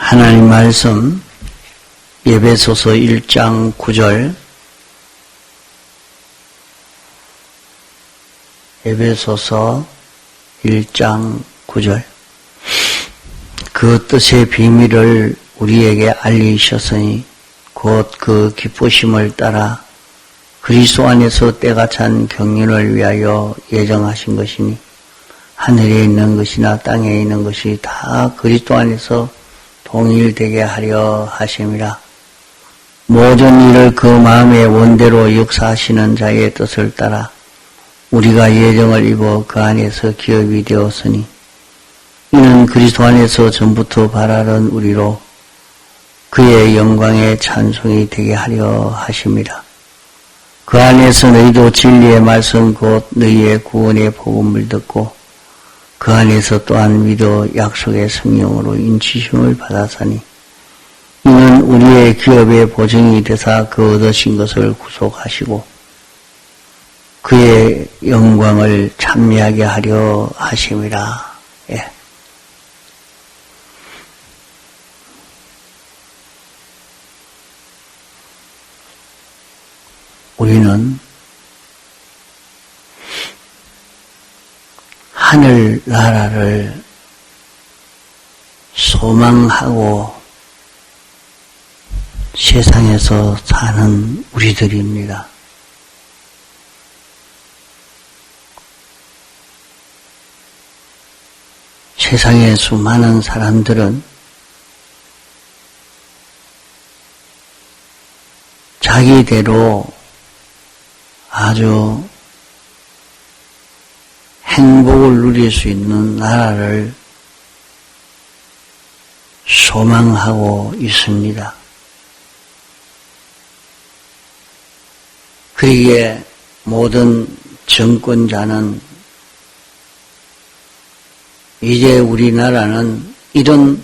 하나님 말씀 에베소서 1장 9절 에베소서 1장 9절 그 뜻의 비밀을 우리에게 알리셨으니 곧 그 기쁘심을 따라 그리스도 안에서 때가 찬 경륜을 위하여 예정하신 것이니 하늘에 있는 것이나 땅에 있는 것이 다 그리스도 안에서 동일되게 하려 하심이라. 모든 일을 그 마음의 원대로 역사하시는 자의 뜻을 따라 우리가 예정을 입어 그 안에서 기업이 되었으니 이는 그리스도 안에서 전부터 바라던 우리로 그의 영광의 찬송이 되게 하려 하심이라. 그 안에서 너희도 진리의 말씀 곧 너희의 구원의 복음을 듣고 그 안에서 또한 믿어 약속의 성령으로 인치심을 받았으니 이는 우리의 기업의 보증이 되사 그 얻으신 것을 구속하시고 그의 영광을 찬미하게 하려 하심이라. 예. 우리는 하늘 나라를 소망하고 세상에서 사는 우리들입니다. 세상의 수많은 사람들은 자기대로 아주 행복을 누릴 수 있는 나라를 소망하고 있습니다. 그에게 모든 정권자는 이제 우리나라는 이런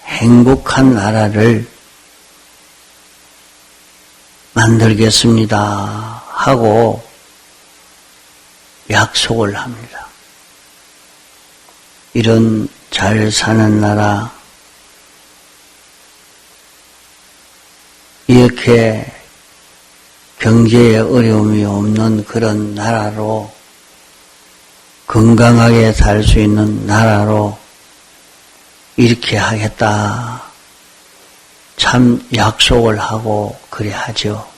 행복한 나라를 만들겠습니다 하고 약속을 합니다. 이런 잘 사는 나라, 이렇게 경제에 어려움이 없는 그런 나라로 건강하게 살 수 있는 나라로 이렇게 하겠다. 참 약속을 하고 그래 하죠.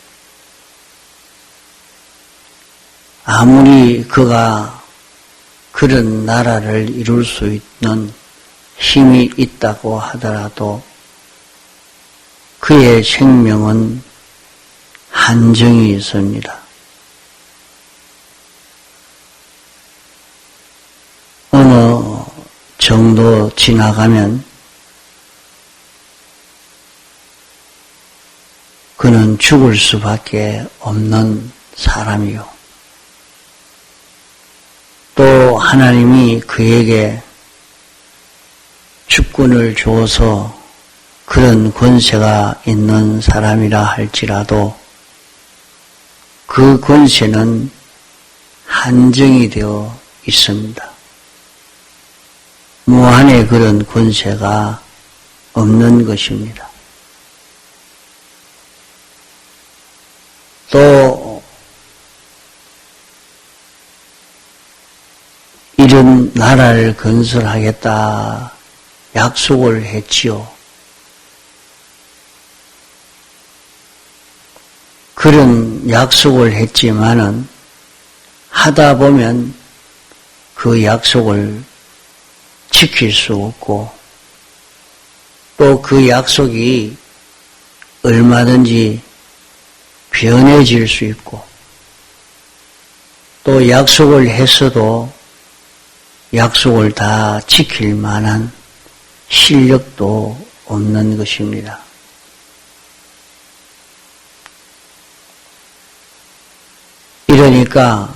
아무리 그가 그런 나라를 이룰 수 있는 힘이 있다고 하더라도 그의 생명은 한정이 있습니다. 어느 정도 지나가면 그는 죽을 수밖에 없는 사람이요. 또 하나님이 그에게 주권을 주어서 그런 권세가 있는 사람이라 할지라도 그 권세는 한정이 되어 있습니다. 무한의 그런 권세가 없는 것입니다. 또 이런 나라를 건설하겠다 약속을 했지요. 그런 약속을 했지만은 하다 보면 그 약속을 지킬 수 없고 또 그 약속이 얼마든지 변해질 수 있고 또 약속을 했어도 약속을 다 지킬 만한 실력도 없는 것입니다. 이러니까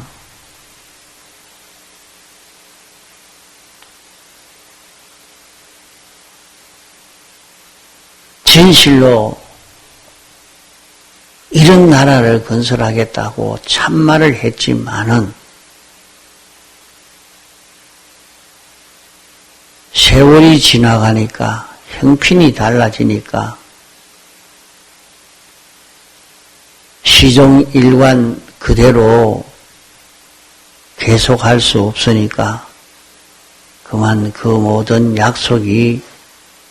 진실로 이런 나라를 건설하겠다고 참말을 했지만은 세월이 지나가니까 형편이 달라지니까 시종 일관 그대로 계속할 수 없으니까 그만 그 모든 약속이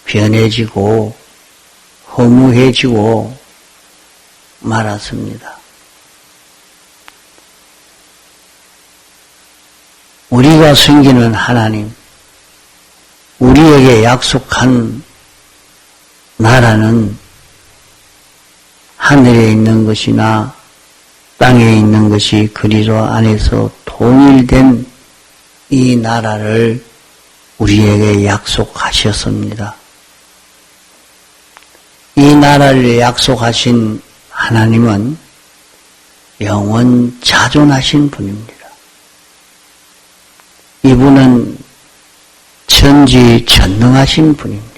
변해지고 허무해지고 말았습니다. 우리가 섬기는 하나님, 우리에게 약속한 나라는 하늘에 있는 것이나 땅에 있는 것이 그리스도 안에서 통일된 이 나라를 우리에게 약속하셨습니다. 이 나라를 약속하신 하나님은 영원 자존하신 분입니다. 이분은 천지전능하신 분입니다.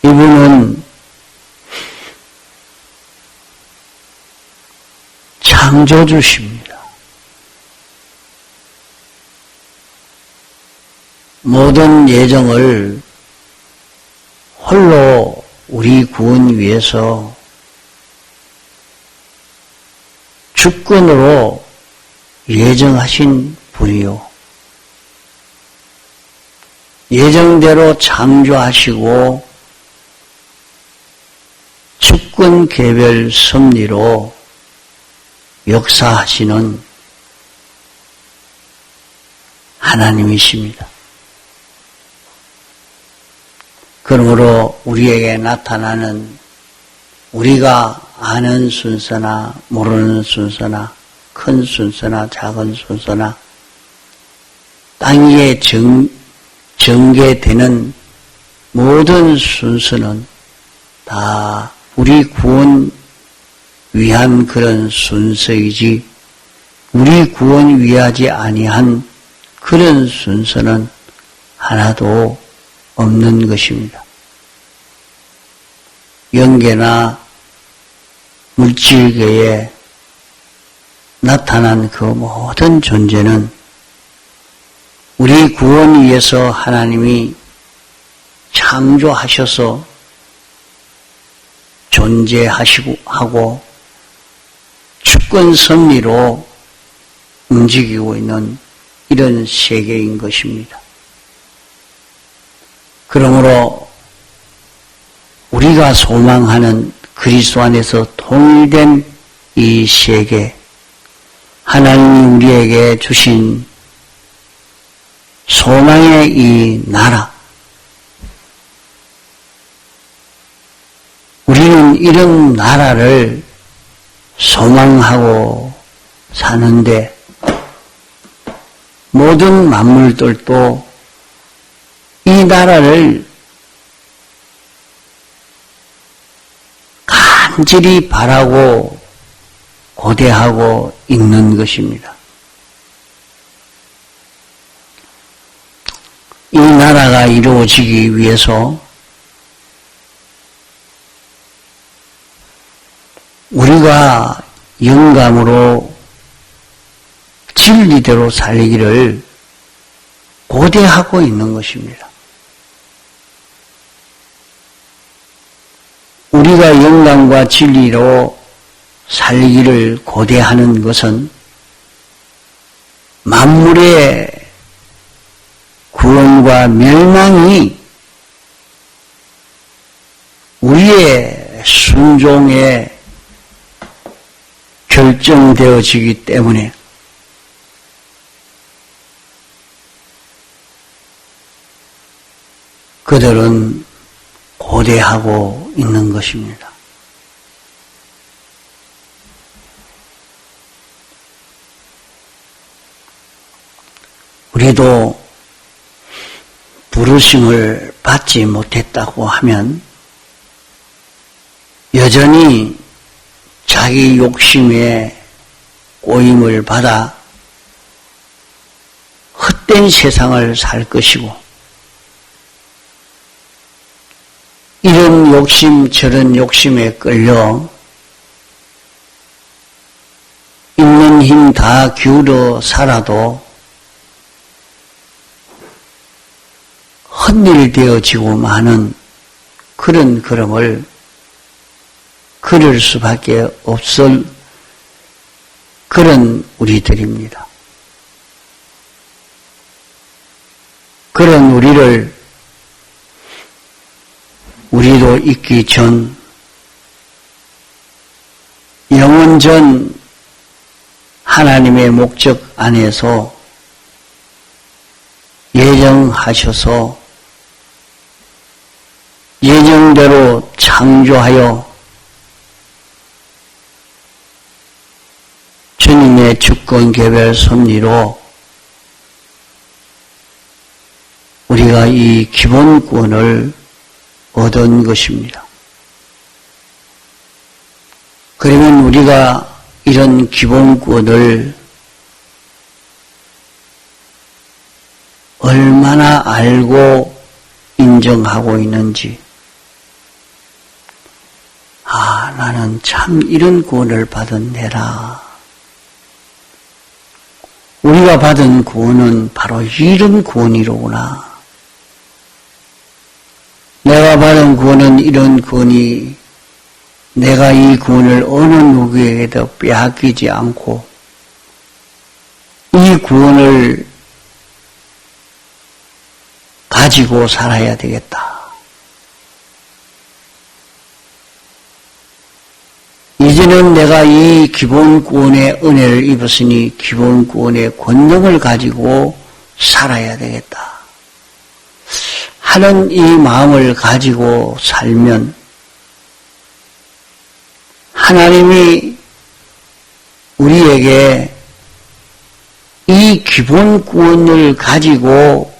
이분은 창조주십니다. 모든 예정을 홀로 우리 구원 위해서 주권으로 예정하신 분이요. 예정대로 창조하시고 주권 개별 섭리로 역사하시는 하나님이십니다. 그러므로 우리에게 나타나는 우리가 아는 순서나 모르는 순서나 큰 순서나 작은 순서나 땅 위에 전개되는 모든 순서는 다 우리 구원 위한 그런 순서이지 우리 구원 위하지 아니한 그런 순서는 하나도 없는 것입니다. 영계나 물질계에 나타난 그 모든 존재는 우리 구원 위해서 하나님이 창조하셔서 존재하시고 주권 섭리로 움직이고 있는 이런 세계인 것입니다. 그러므로 우리가 소망하는 그리스도 안에서 통일된 이 세계, 하나님이 우리에게 주신 소망의 이 나라, 우리는 이런 나라를 소망하고 사는데 모든 만물들도 이 나라를 간절히 바라고 고대하고 있는 것입니다. 이 나라가 이루어지기 위해서 우리가 영감으로 진리대로 살기를 고대하고 있는 것입니다. 우리가 영감과 진리로 살기를 고대하는 것은 만물의 구원과 멸망이 우리의 순종에 결정되어지기 때문에 그들은 고대하고 있는 것입니다. 우리도 부르심을 받지 못했다고 하면 여전히 자기 욕심에 꼬임을 받아 헛된 세상을 살 것이고 이런 욕심 저런 욕심에 끌려 있는 힘 다 기울여 살아도 헛일되어지고 마는 그런 걸음을 걸을 수밖에 없을 그런 우리들입니다. 그런 우리를 우리도 있기 전 영원 전 하나님의 목적 안에서 예정하셔서 예정대로 창조하여 주님의 주권 개별 섭리로 우리가 이 기본권을 얻은 것입니다. 그러면 우리가 이런 기본권을 얼마나 알고 인정하고 있는지, 나는 참 이런 구원을 받은 내라. 우리가 받은 구원은 바로 이런 구원이로구나. 내가 받은 구원은 이런 구원이 내가 이 구원을 어느 누구에게도 빼앗기지 않고 이 구원을 가지고 살아야 되겠다. 이제는 내가 이 기본 구원의 은혜를 입었으니 기본 구원의 권능을 가지고 살아야 되겠다 하는 이 마음을 가지고 살면 하나님이 우리에게 이 기본 구원을 가지고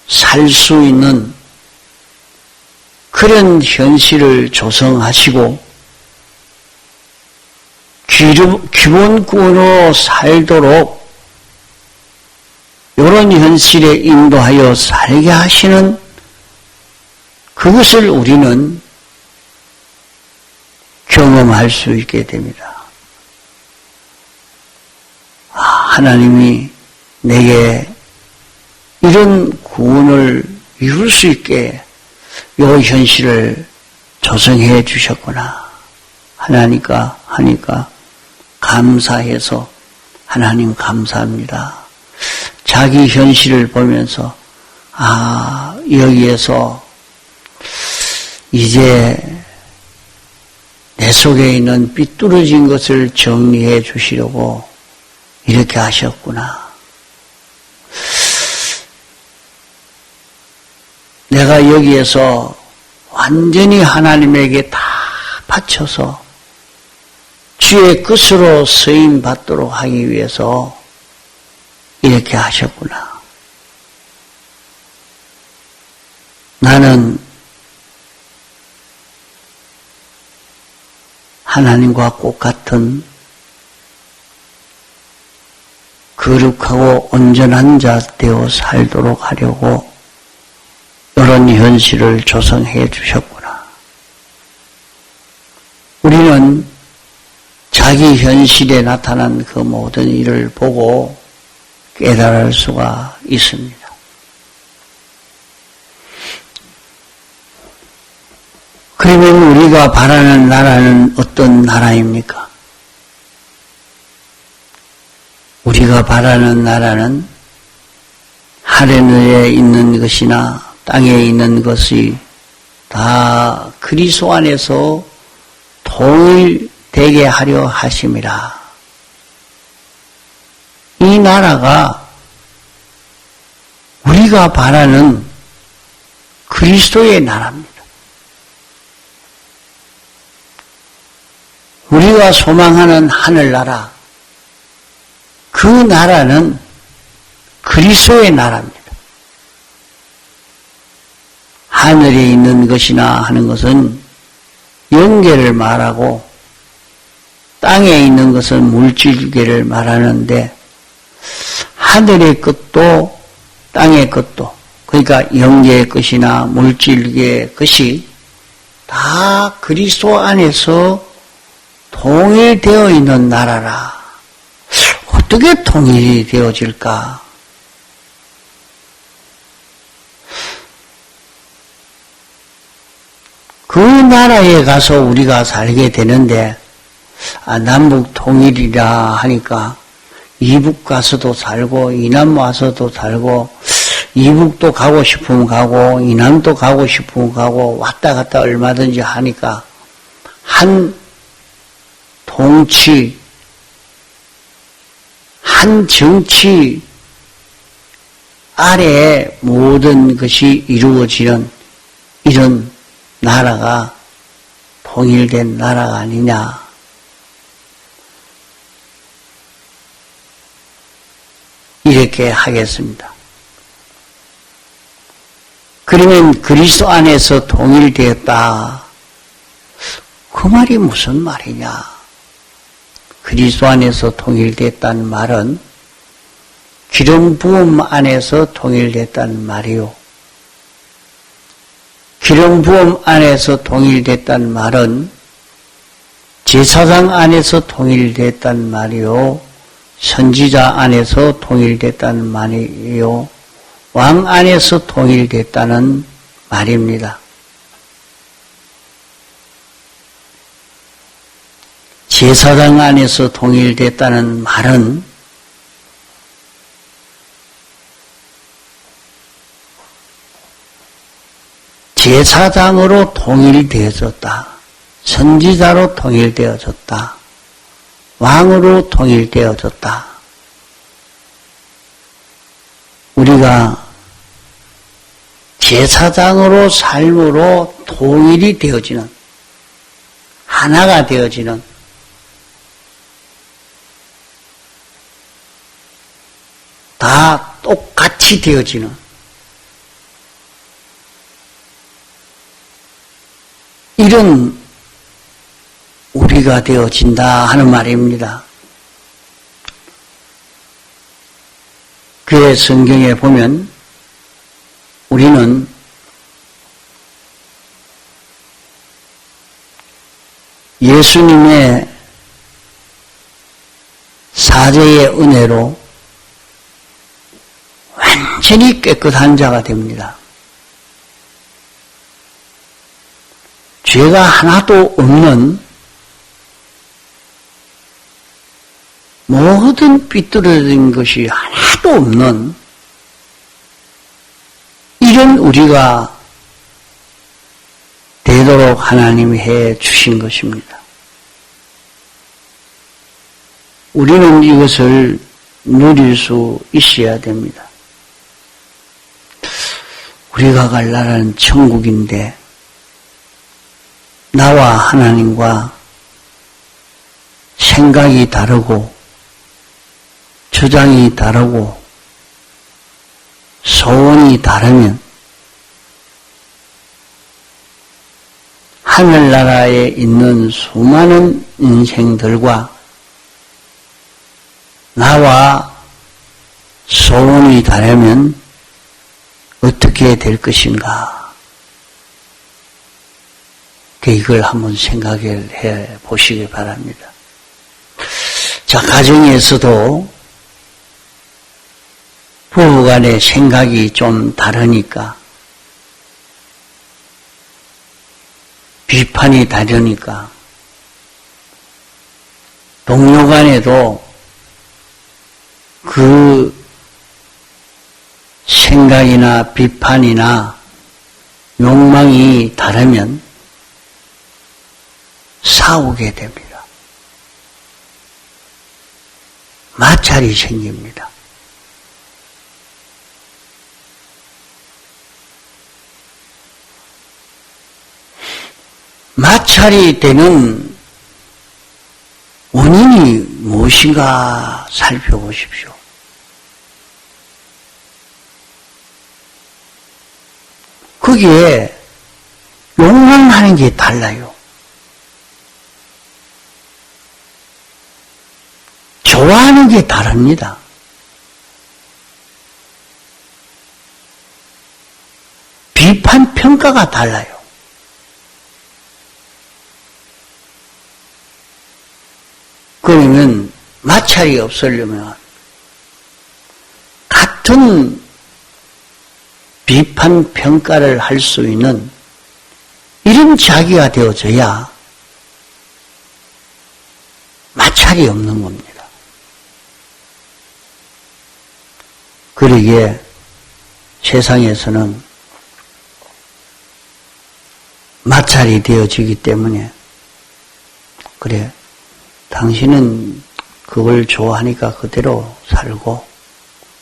살 수 있는 그런 현실을 조성하시고 기본 구원으로 살도록 이런 현실에 인도하여 살게 하시는 그것을 우리는 경험할 수 있게 됩니다. 하나님이 내게 이런 구원을 이룰 수 있게 이 현실을 조성해 주셨구나 하니까 감사해서 하나님 감사합니다. 자기 현실을 보면서 여기에서 이제 내 속에 있는 삐뚤어진 것을 정리해 주시려고 이렇게 하셨구나. 내가 여기에서 완전히 하나님에게 다 바쳐서 주의 끝으로 쓰임 받도록 하기 위해서 이렇게 하셨구나. 나는 하나님과 똑같은 거룩하고 온전한 자 되어 살도록 하려고 이런 현실을 조성해 주셨구나. 우리는 자기 현실에 나타난 그 모든 일을 보고 깨달을 수가 있습니다. 그러면 우리가 바라는 나라는 어떤 나라입니까? 우리가 바라는 나라는 하늘에 있는 것이나 땅에 있는 것이 다 그리스도 안에서 통일되게 하려 하심이라. 이 나라가 우리가 바라는 그리스도의 나라입니다. 우리가 소망하는 하늘나라, 그 나라는 그리스도의 나라입니다. 하늘에 있는 것이나 하는 것은 영계를 말하고 땅에 있는 것은 물질계를 말하는데 하늘의 것도 땅의 것도 그러니까 영계의 것이나 물질계의 것이 다 그리스도 안에서 통일되어 있는 나라라. 어떻게 통일이 되어질까? 그 나라에 가서 우리가 살게 되는데, 남북 통일이라 하니까 이북 가서도 살고 이남 와서도 살고 이북도 가고 싶으면 가고 이남도 가고 싶으면 가고 왔다 갔다 얼마든지 하니까 한 통치, 한 정치 아래에 모든 것이 이루어지는 이런 나라가 통일된 나라가 아니냐. 이렇게 하겠습니다. 그러면 그리스도 안에서 통일되었다. 그 말이 무슨 말이냐? 그리스도 안에서 통일됐다는 말은 기름 부음 안에서 통일됐다는 말이요. 기름 부음 안에서 통일됐다는 말은 제사장 안에서 통일됐다는 말이요. 선지자 안에서 통일됐다는 말이요. 왕 안에서 통일됐다는 말입니다. 제사장 안에서 통일됐다는 말은 제사장으로 통일되어졌다. 선지자로 통일되어졌다. 왕으로 통일되어졌다. 우리가 제사장으로 삶으로 통일이 되어지는, 하나가 되어지는, 다 똑같이 되어지는 이런 우리가 되어진다 하는 말입니다. 그 성경에 보면 우리는 예수님의 사죄의 은혜로 완전히 깨끗한 자가 됩니다. 죄가 하나도 없는 모든 삐뚤어진 것이 하나도 없는 이런 우리가 되도록 하나님이 해 주신 것입니다. 우리는 이것을 누릴 수 있어야 됩니다. 우리가 갈 나라는 천국인데 나와 하나님과 생각이 다르고 주장이 다르고 소원이 다르면 하늘나라에 있는 수많은 인생들과 나와 소원이 다르면 어떻게 될 것인가? 이걸 한번 생각해 보시기 바랍니다. 자, 가정에서도 부부간의 생각이 좀 다르니까, 비판이 다르니까, 동료 간에도 그 생각이나 비판이나 욕망이 다르면 싸우게 됩니다. 마찰이 생깁니다. 마찰이 되는 원인이 무엇인가 살펴보십시오. 거기에 욕망하는 게 달라요. 좋아하는 게 다릅니다. 비판, 평가가 달라요. 그러면 마찰이 없으려면 같은 비판, 평가를 할 수 있는 이런 자기가 되어져야 마찰이 없는 겁니다. 그러기에 세상에서는 마찰이 되어지기 때문에 그래 당신은 그걸 좋아하니까 그대로 살고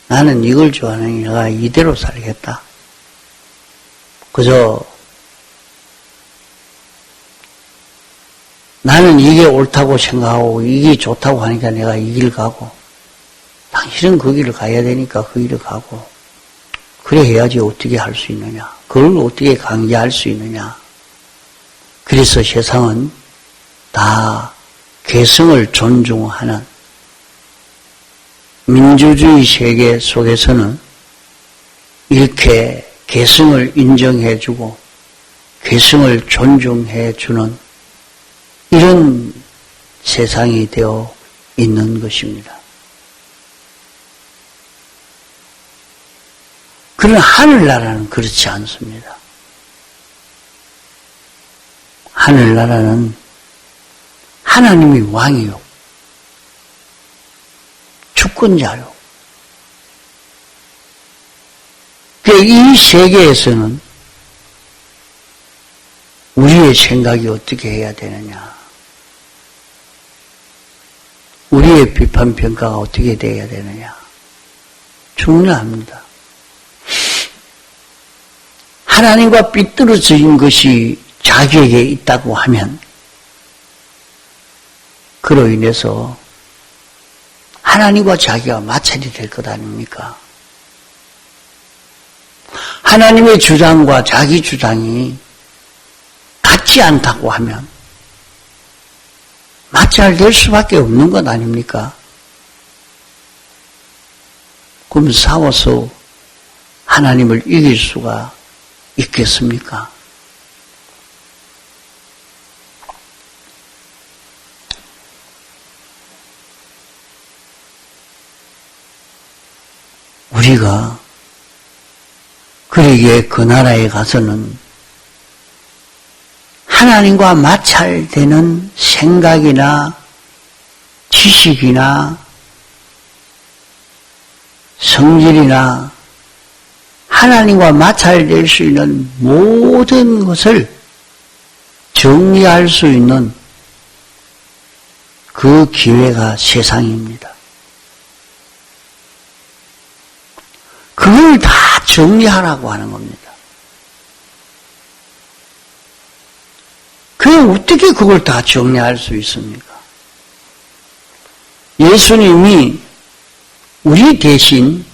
나는 이걸 좋아하니 내가 이대로 살겠다. 그저 나는 이게 옳다고 생각하고 이게 좋다고 하니까 내가 이 길 가고 당신은 그 길을 가야 되니까 그 길을 가고 그래 해야지 어떻게 할 수 있느냐. 그걸 어떻게 강제할 수 있느냐. 그래서 세상은 다 개성을 존중하는 민주주의 세계 속에서는 이렇게 개성을 인정해주고 개성을 존중해주는 이런 세상이 되어 있는 것입니다. 그러나 하늘나라는 그렇지 않습니다. 하늘나라는 하나님이 왕이요. 주권자요. 이 세계에서는 우리의 생각이 어떻게 해야 되느냐. 우리의 비판 평가가 어떻게 돼야 되느냐. 중요합니다. 하나님과 삐뚤어진 것이 자기에게 있다고 하면 그로 인해서 하나님과 자기가 마찰이 될 것 아닙니까? 하나님의 주장과 자기 주장이 같지 않다고 하면 마찰될 수밖에 없는 것 아닙니까? 그럼 싸워서 하나님을 이길 수가 있겠습니까? 우리가 그러기에 그 나라에 가서는 하나님과 마찰되는 생각이나 지식이나 성질이나 하나님과 마찰될 수 있는 모든 것을 정리할 수 있는 그 기회가 세상입니다. 그걸 다 정리하라고 하는 겁니다. 그럼 어떻게 그걸 다 정리할 수 있습니까? 예수님이 우리 대신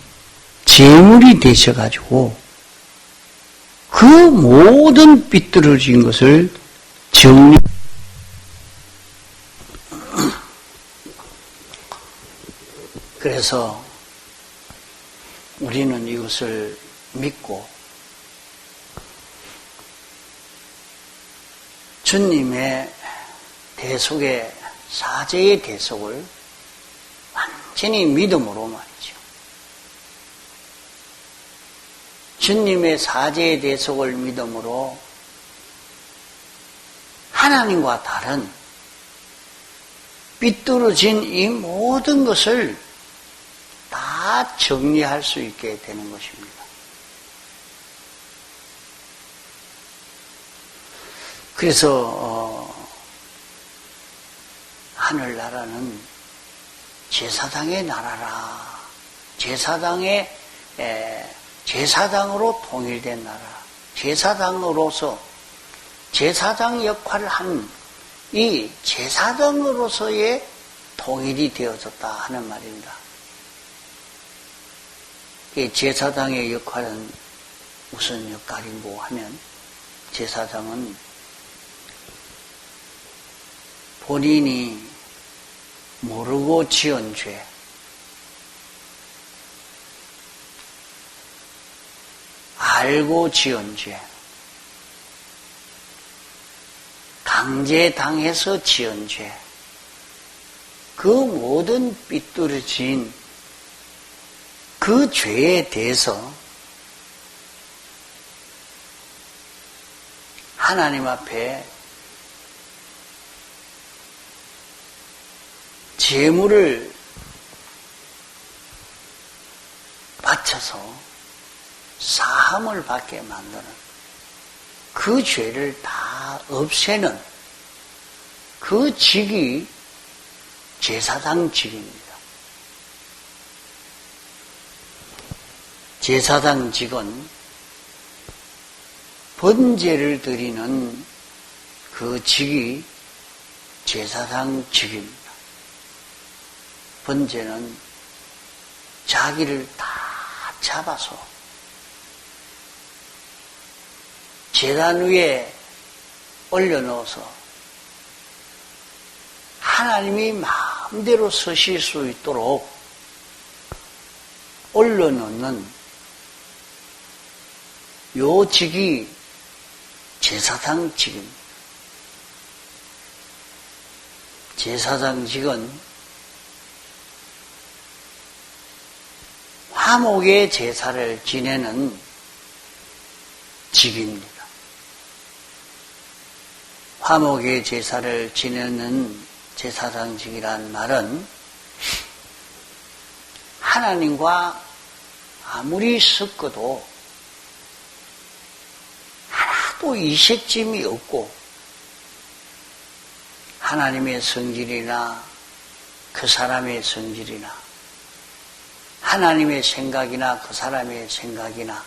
제물이 되셔가지고 그 모든 삐뚤어진 것을 정리. 그래서 우리는 이것을 믿고 주님의 대속의 사제의 대속을 완전히 믿음으로 말이죠. 주님의 사제의 대속을 믿음으로 하나님과 다른 삐뚤어진 이 모든 것을 다 정리할 수 있게 되는 것입니다. 그래서 하늘나라는 제사장의 나라라. 제사장으로 통일된 나라. 제사장으로서 제사장 역할을 한 이 제사장으로서의 통일이 되어졌다 하는 말입니다. 이 제사장의 역할은 무슨 역할인고 하면 제사장은 본인이 모르고 지은 죄, 알고 지은 죄, 강제당해서 지은 죄, 그 모든 삐뚤어진 그 죄에 대해서 하나님 앞에 제물을 바쳐서 사함을 받게 만드는 그 죄를 다 없애는 그 직이 제사장 직입니다. 제사장 직은 번제를 드리는 그 직이 제사장 직입니다. 번제는 자기를 다 잡아서 제단 위에 올려놓아서 하나님이 마음대로 서실 수 있도록 올려놓는 요 직이 제사장 직입니다. 제사장 직은 화목의 제사를 지내는 직입니다. 화목의 제사를 지내는 제사장직이란 말은 하나님과 아무리 섞어도 하나도 이색짐이 없고 하나님의 성질이나 그 사람의 성질이나 하나님의 생각이나 그 사람의 생각이나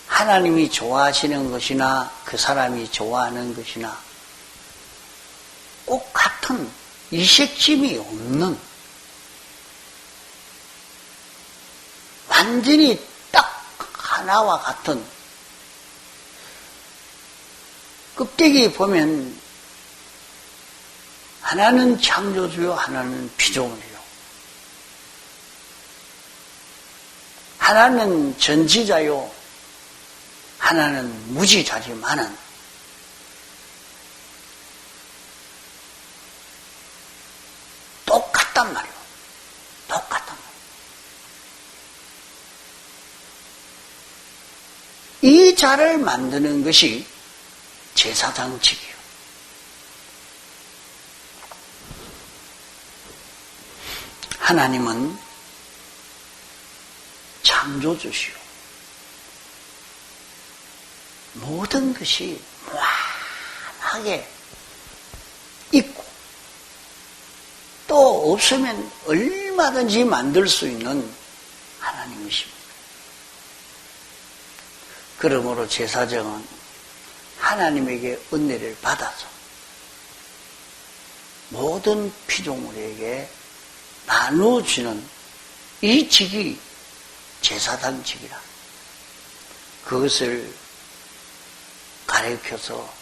하나님이 좋아하시는 것이나 그 사람이 좋아하는 것이나 꼭 같은 이색짐이 없는 완전히 딱 하나와 같은 껍데기 보면 하나는 창조주요 하나는 피조물이요 하나는 전지자요 하나는 무지자지만은 똑같단 말이에요. 똑같단 말이에요. 이 자를 만드는 것이 제사장직이에요. 하나님은 창조주시오. 모든 것이 무한하게 있고 또 없으면 얼마든지 만들 수 있는 하나님이십니다. 그러므로 제사장은 하나님에게 은혜를 받아서 모든 피조물에게 나누어주는 이 직이 제사장직이라. 그것을 가르쳐서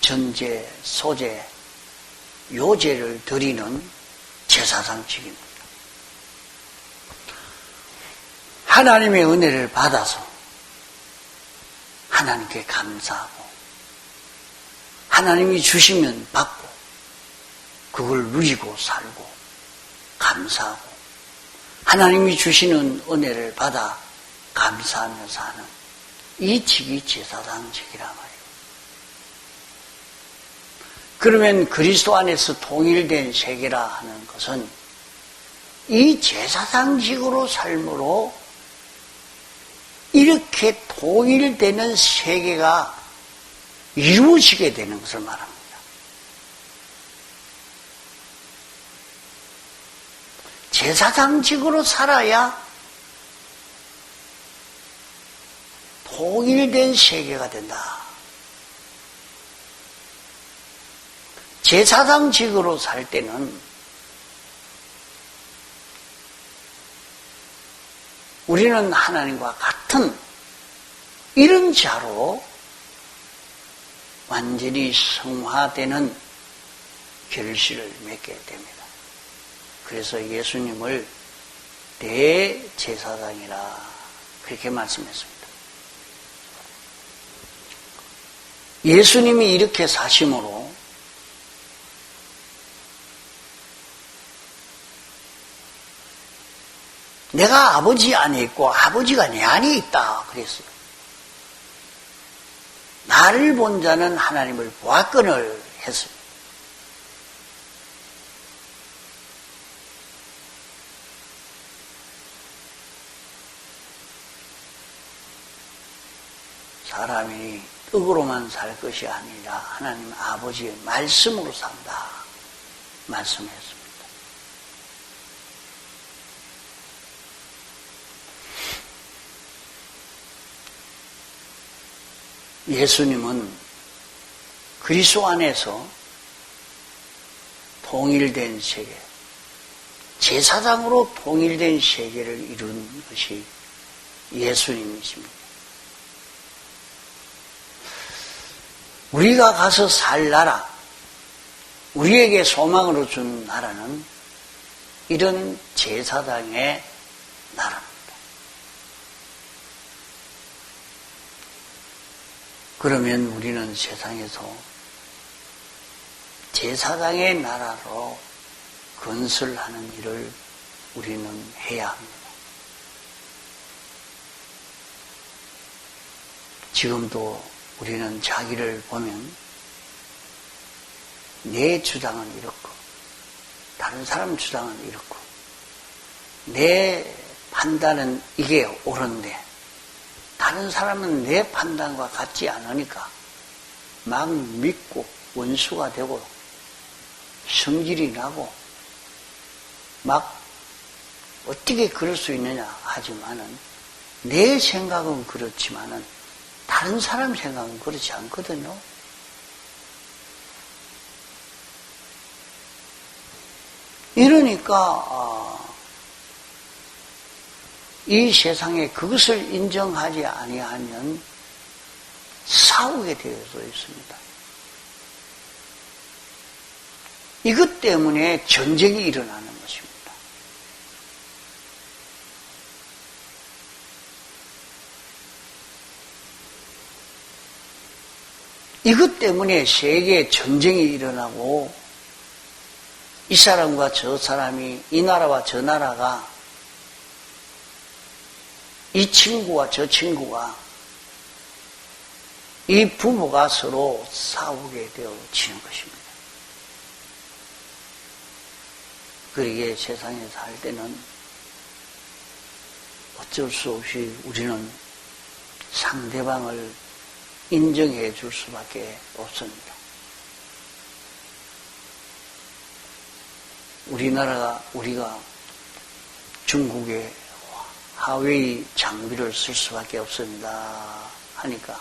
전제, 소제, 요제를 드리는 제사장직입니다. 하나님의 은혜를 받아서 하나님께 감사하고 하나님이 주시면 받고 그걸 누리고 살고 감사하고 하나님이 주시는 은혜를 받아 감사하며 사는 이 직이 제사장직이라 말이에요. 그러면 그리스도 안에서 통일된 세계라 하는 것은 이 제사장직으로 삶으로 이렇게 통일되는 세계가 이루어지게 되는 것을 말합니다. 제사장직으로 살아야 통일된 세계가 된다. 제사장직으로 살 때는 우리는 하나님과 같은 이런 자로 완전히 성화되는 결실을 맺게 됩니다. 그래서 예수님을 대제사장이라 그렇게 말씀했습니다. 예수님이 이렇게 사심으로 내가 아버지 안에 있고 아버지가 내 안에 있다 그랬어요. 나를 본 자는 하나님을 보았거늘 했습니다. 사람이 떡으로만 살 것이 아니라 하나님 아버지의 말씀으로 산다 말씀했습니다. 예수님은 그리스도 안에서 통일된 세계, 제사장으로 통일된 세계를 이룬 것이 예수님이십니다. 우리가 가서 살 나라, 우리에게 소망으로 준 나라는 이런 제사장의 나라입니다. 그러면 우리는 세상에서 제사장의 나라로 건설하는 일을 우리는 해야 합니다. 지금도 우리는 자기를 보면 내 주장은 이렇고 다른 사람 주장은 이렇고 내 판단은 이게 옳은데 다른 사람은 내 판단과 같지 않으니까 막 믿고 원수가 되고 성질이 나고 막 어떻게 그럴 수 있느냐 하지만은 내 생각은 그렇지만은 다른 사람 생각은 그렇지 않거든요. 이러니까 이 세상에 그것을 인정하지 아니하면 싸우게 되어져 있습니다. 이것 때문에 전쟁이 일어나는 것입니다. 이것 때문에 세계에 전쟁이 일어나고 이 사람과 저 사람이 이 나라와 저 나라가 이 친구와 저 친구가 이 부부가 서로 싸우게 되어지는 것입니다. 그러기에 세상에 살 때는 어쩔 수 없이 우리는 상대방을 인정해 줄 수밖에 없습니다. 우리가 중국에 하웨이 장비를 쓸 수밖에 없습니다 하니까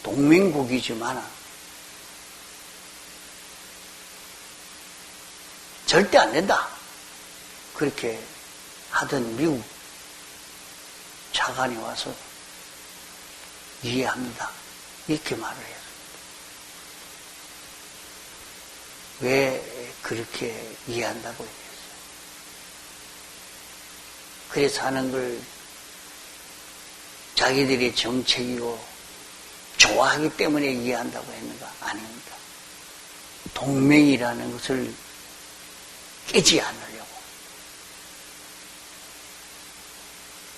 동맹국이지만 절대 안 된다 그렇게 하던 미국 차관이 와서 이해합니다 이렇게 말을 했습니다. 왜 그렇게 이해한다고 했어요? 그래서 하는 걸 자기들이 정책이고 좋아하기 때문에 이해한다고 했는가? 아닙니다. 동맹이라는 것을 깨지 않으려고.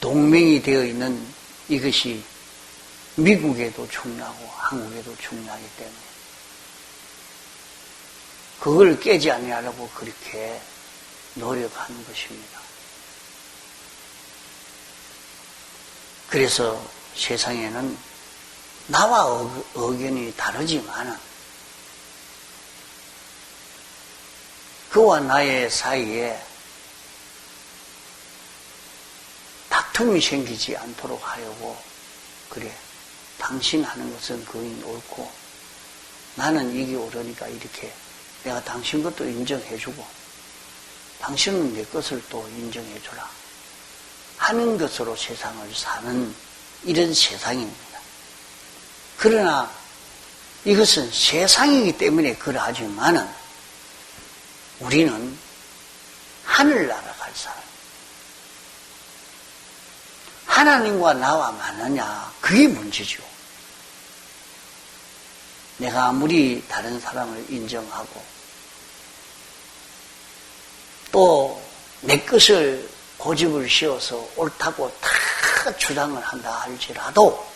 동맹이 되어 있는 이것이 미국에도 중요하고 한국에도 중요하기 때문에 그걸 깨지 않으려고 그렇게 노력하는 것입니다. 그래서 세상에는 나와 의견이 다르지만 그와 나의 사이에 다툼이 생기지 않도록 하려고 그래 당신 하는 것은 그인 옳고 나는 이게 옳으니까 이렇게 내가 당신 것도 인정해주고 당신은 내 것을 또 인정해주라 하는 것으로 세상을 사는 이런 세상입니다. 그러나 이것은 세상이기 때문에 그러하지만은 우리는 하늘나라 갈 사람. 하나님과 나와 맞느냐 그게 문제죠. 내가 아무리 다른 사람을 인정하고 또 내 것을 고집을 씌워서 옳다고 다 주장을 한다 할지라도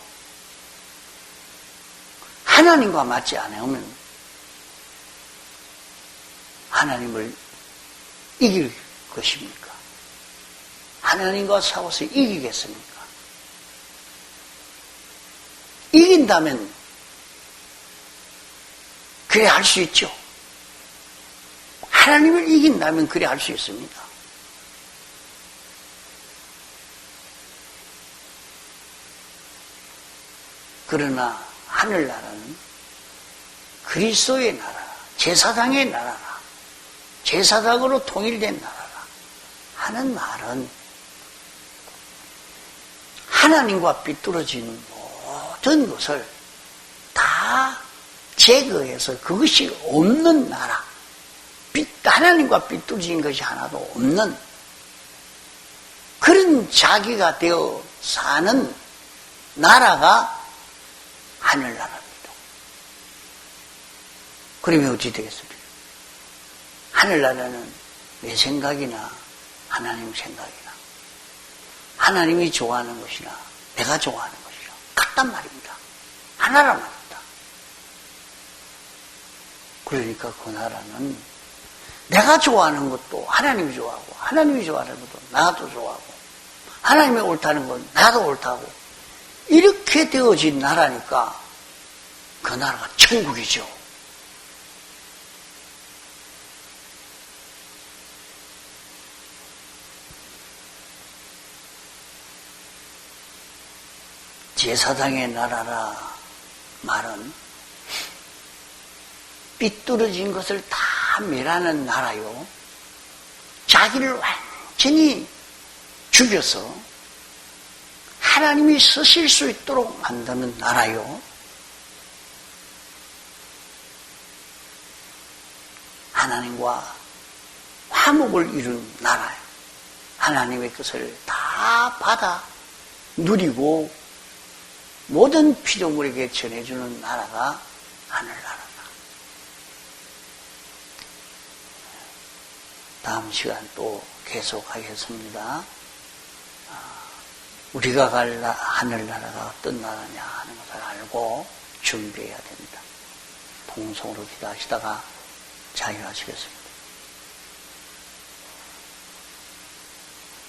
하나님과 맞지 않으면 하나님을 이길 것입니까? 하나님과 싸워서 이기겠습니까? 이긴다면 그래 할 수 있죠. 하나님을 이긴다면 그래 할 수 있습니다. 그러나 하늘나라는 그리스도의 나라라, 제사장의 나라라, 제사장으로 통일된 나라라 하는 말은 하나님과 삐뚤어진 모든 것을 다 제거해서 그것이 없는 나라, 하나님과 삐뚤어진 것이 하나도 없는 그런 자기가 되어 사는 나라가 하늘나라입니다. 그러면 어찌 되겠습니까? 하늘나라는 내 생각이나 하나님 생각이나 하나님이 좋아하는 것이나 내가 좋아하는 것이나 같단 말입니다. 하나란 말입니다. 그러니까 그 나라는 내가 좋아하는 것도 하나님이 좋아하고 하나님이 좋아하는 것도 나도 좋아하고 하나님이 옳다는 건 나도 옳다고 이렇게 되어진 나라니까 그 나라가 천국이죠. 제사장의 나라라 말은 삐뚤어진 것을 다 멸하는 나라요. 자기를 완전히 죽여서 하나님이 쓰실 수 있도록 만드는 나라요. 하나님과 화목을 이룬 나라요. 하나님의 것을 다 받아 누리고 모든 피조물에게 전해주는 나라가 하늘나라다. 다음 시간 또 계속하겠습니다. 우리가 갈 하늘나라가 어떤 나라냐 하는 것을 알고 준비해야 됩니다. 통성으로 기도하시다가 자유하시겠습니다.